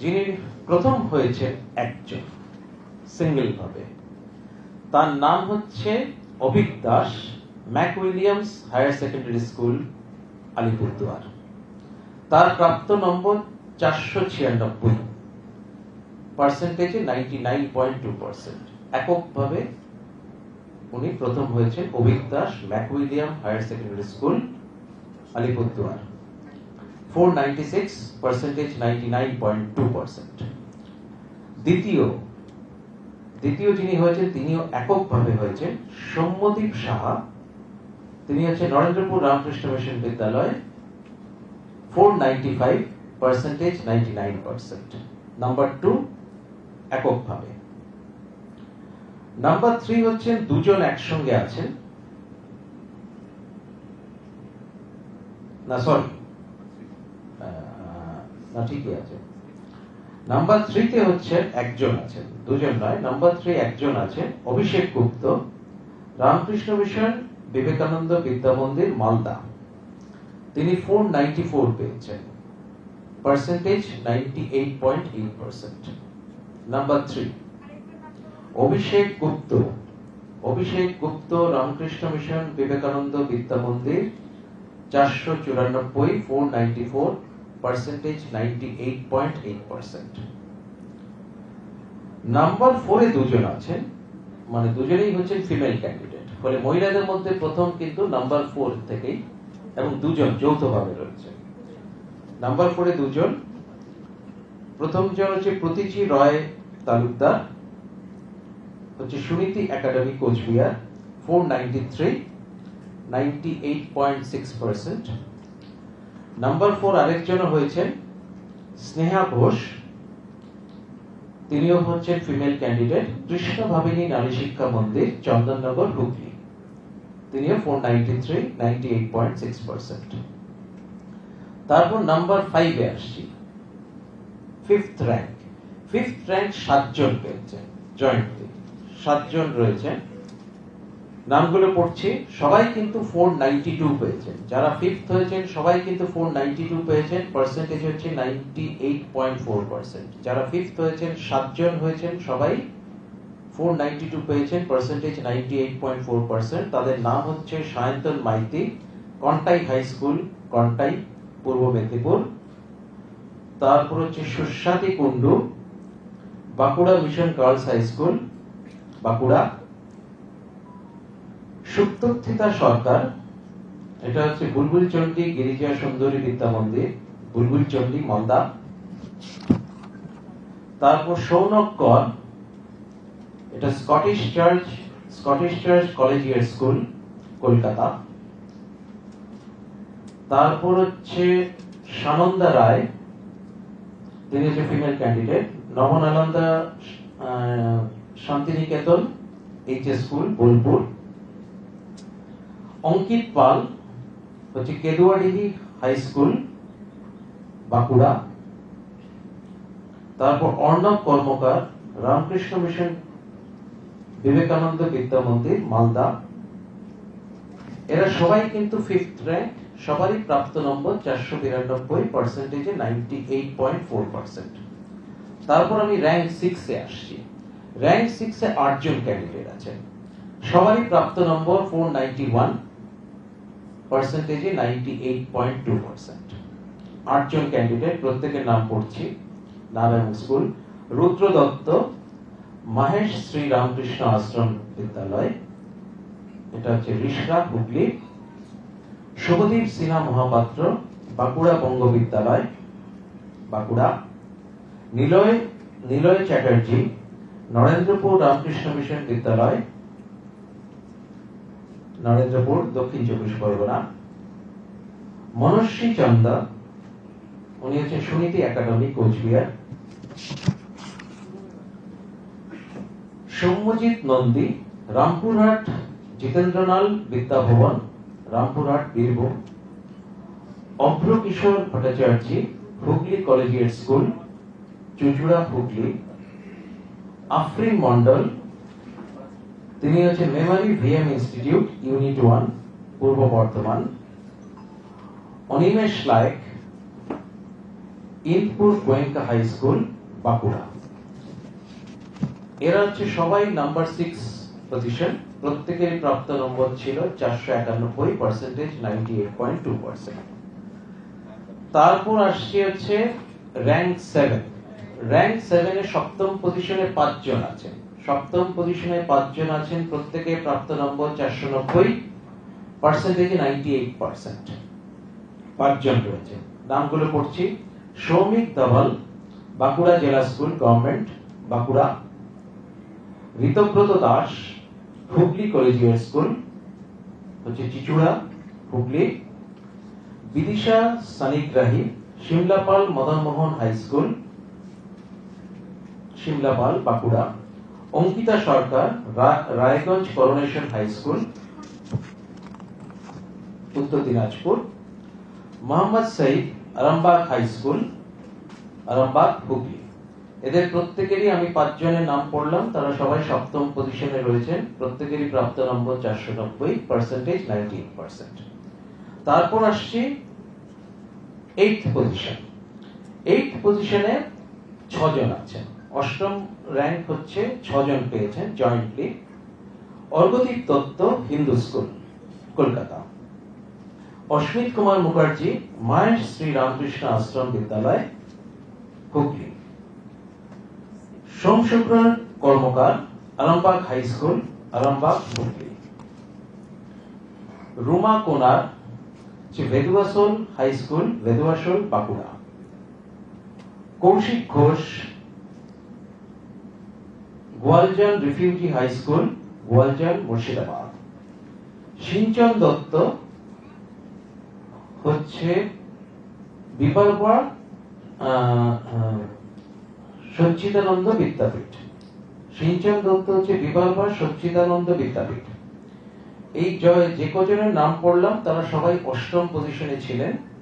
যিনি প্রথম হয়েছেন একজন সিঙ্গেল ভাবে, তার নাম হচ্ছে Abhik Das, Mac Williams higher secondary school, Alipurduar. তার প্রাপ্ত নম্বর 496, পার্সেন্টেজে 99.2%। এককভাবে উনি প্রথম হয়েছেন Abhik Das, Mac William higher secondary school, Alipurduar. 496, percentage 99.2%। দ্বিতীয় যিনি হয়েছেন তিনিও এককভাবে হয়েছেন সৌম্যদীপ সাহা, তিনি হচ্ছেন নরেন্দ্রপুর রামকৃষ্ণ মিশন বিদ্যালয়, 495, পার্সেন্টেজ 99%। নাম্বার 2 এককভাবে। নাম্বার 3 হচ্ছেন দুজন একসঙ্গে আছেন, না সরি না ঠিকই আছে। নাম্বার 3 তে হচ্ছে একজন আছেন, দুজন নয়। নাম্বার 3 একজন আছেন অভিষেক গুপ্ত, রামকৃষ্ণ মিশন বিবেকানন্দ বিদ্যা মন্দির, মালদা। তিনি 494 পেয়েছেন, পার্সেন্টেজ 98.8%। নাম্বার 3 অভিষেক গুপ্ত, রামকৃষ্ণ মিশন বিবেকানন্দ বিদ্যা মন্দির, 494, 494, পার্সেন্টেজ 98.8%। নাম্বার 4 এ দুজন আছেন, মানে দুজনেই হচ্ছেন ফিমেল ক্যান্ডিডেট, ফলে মহিলাদের মধ্যে প্রথম কিন্তু নাম্বার 4 থেকেই, এবং দুজন যৌথভাবে রয়েছে। নাম্বার 4 এ দুজন, প্রথম জন হচ্ছে প্রতীচি রয় তালুকদার, হচ্ছে সুনীতি একাডেমি, কোচবিহার, 493, 98.6%। নাম্বার 4 আরেকজন হয়েছেন স্নেহা ঘোষ, তিনিও হচ্ছেন ফিমেল ক্যান্ডিডেট, কৃষ্ণ ভাবিনী নারী শিক্ষা মন্দির, চন্দননগর, হুগলি। তিনিও 493, 98.6%। তারপর নাম্বার 5 এ আসছি, ফিফথ র্যাঙ্ক 7 জন পেয়েছেন, জয়েন্টলি 7 জন রয়েছেন। নামগুলো পড়ছি, সবাই কিন্তু 492 পেয়েছেন। যারা ফিফথ হয়েছেন সবাই কিন্তু 492 পেয়েছেন, পার্সেন্টেজ হচ্ছে 98.4%। যারা ফিফথ হয়েছেন 7 জন হয়েছেন, সবাই 492 পেয়েছেন, পার্সেন্টেজ 98.4%। তাদের নাম হচ্ছে সায়ন্তন মাইতি, কন্টাই হাই স্কুল, কন্টাই, পূর্ব মেদিনীপুর। তারপর হচ্ছে Suswati Kundu, Bankura mission girls high school, Bankura. Suptathita Sarkar, এটা হচ্ছে বুলবুলচন্ডী গিরিজা সুন্দরী বিদ্যা মন্দির, বুলবুলচন্ডী, মালদা। তারপর সৌনক কর, এটা Scottish church collegiate school, Kolkata. তারপর হচ্ছে সানন্দা রায়, তিনি হচ্ছে female candidate, Nabananda Santiniketan HS school, Bolpur. Ankit Paul হচ্ছে কেদুয়াডিহি হাই স্কুল, বাঁকুড়া। তারপর অর্ণব কর্মকার, রামকৃষ্ণ মিশন বিবেকানন্দ বিদ্যা মন্দির, মালদা। এরা সবাই কিন্তু ফিফথ র্যাঙ্ক, সবারই প্রাপ্ত নম্বর 492, পার্সেন্টেজে 98.4%। তারপর আমি র্যাঙ্ক 6 এ আসছি। র্যাঙ্ক 6 এ 8 জন ক্যান্ডিডেট আছেন, সবারই প্রাপ্ত নম্বর 491, পার্সেন্টেজে 98.2%। 8 জন ক্যান্ডিডেট, প্রত্যেকের নাম পড়ছি, নাম এবং স্কুল। রুদ্র দত্ত, মহেশ শ্রী রামকৃষ্ণ আশ্রম বিদ্যালয়, এটা হচ্ছে রিষড়া, হুগলি। শুভদীপ সিনহা মহাপাত্র, বাঁকুড়া বঙ্গ বিদ্যালয়, বাঁকুড়া। নিলয় চ্যাটার্জি, নরেন্দ্রপুর রামকৃষ্ণ মিশন বিদ্যালয়, নরেন্দ্রপুর, দক্ষিণ 24 পরগনা। মনস্বী চন্দা, উনি হচ্ছেন Suniti academy, Coochbehar. Soumyajit Nandi, Rampurhat Jitendranal Vidya Bhavan, Rampurhat, Birbhum. Abhra Kishore Bhattacharya, Hooghly collegiate school, Chuchura, Hooghly. Afrin Mondal, তিনি হচ্ছেন Memari VM institute, unit 1, Purba Bardhaman. Animesh Layek, Indpur Goenka high school, Bankura. এরা হচ্ছে সবাই নাম্বার 6 পজিশন, প্রত্যেকের প্রাপ্ত নম্বর ছিল 491, পার্সেন্টেজ 98.2%। তারপর আসছে হচ্ছে র্যাঙ্ক 7। র্যাঙ্ক 7 এ সপ্তম পজিশনে 5 জন আছেন। সপ্তম পজিশনে 5 জন আছেন, প্রত্যেকের প্রাপ্ত নম্বর 490, পার্সেন্টেজ 98%। 5 জন রয়েছে। নামগুলো পড়ছি: Soumik Daval, Bankura Zilla school government, Bankura. Ritabrata Das, Hooghly collegiate school, হচ্ছে চিচুড়া, Hooghly. Bidisha Sanigrahi, Simlapal Madanmohan high school, Simlapal, Bankura. Ankita Sarkar, Raiganj coronation high school, Uttar Dinajpur. Mohammad Saeed, Arambagh high school, Arambagh, Hooghly. এদের প্রত্যেকেরই আমি 5 জনের নাম পড়লাম, তারা সবাই সপ্তম পজিশনে রয়েছেন, প্রত্যেকেরই প্রাপ্ত নম্বর 490, পার্সেন্টেজ 98%। তারপর আসছি 8th পজিশন। 8th পজিশনে 6 জন আছেন। অষ্টম র্যাঙ্ক হচ্ছে 6 জন পেয়েছেন জয়েন্টলি। অর্গদীপ দত্ত, হিন্দু স্কুল, কলকাতা। অস্মিত কুমার মুখার্জি, মায়ের শ্রী রামকৃষ্ণ আশ্রম বিদ্যালয়, হুগলি। সোমশুক্র কর্মকার, আরামবাগ হাই স্কুল, আরামবাগ, হুগলি। রুমা কোনার, ভেদুয়াসোল high school, ভেদুয়াসোল, Bankura. Kaushik Ghosh, Goaljan refugee high school, Goaljan, Murshidabad. সিঞ্চন দত্ত হচ্ছে বিপালপুর সচ্চিদানন্দ বিদ্যাপীঠ। সিঞ্চন দত্ত হচ্ছে বিপালপুর সচ্চিদানন্দ বিদ্যাপীঠ। এই যে কজনের নাম পড়লাম তারা সবাই 8ম পজিশনে ছিলেন।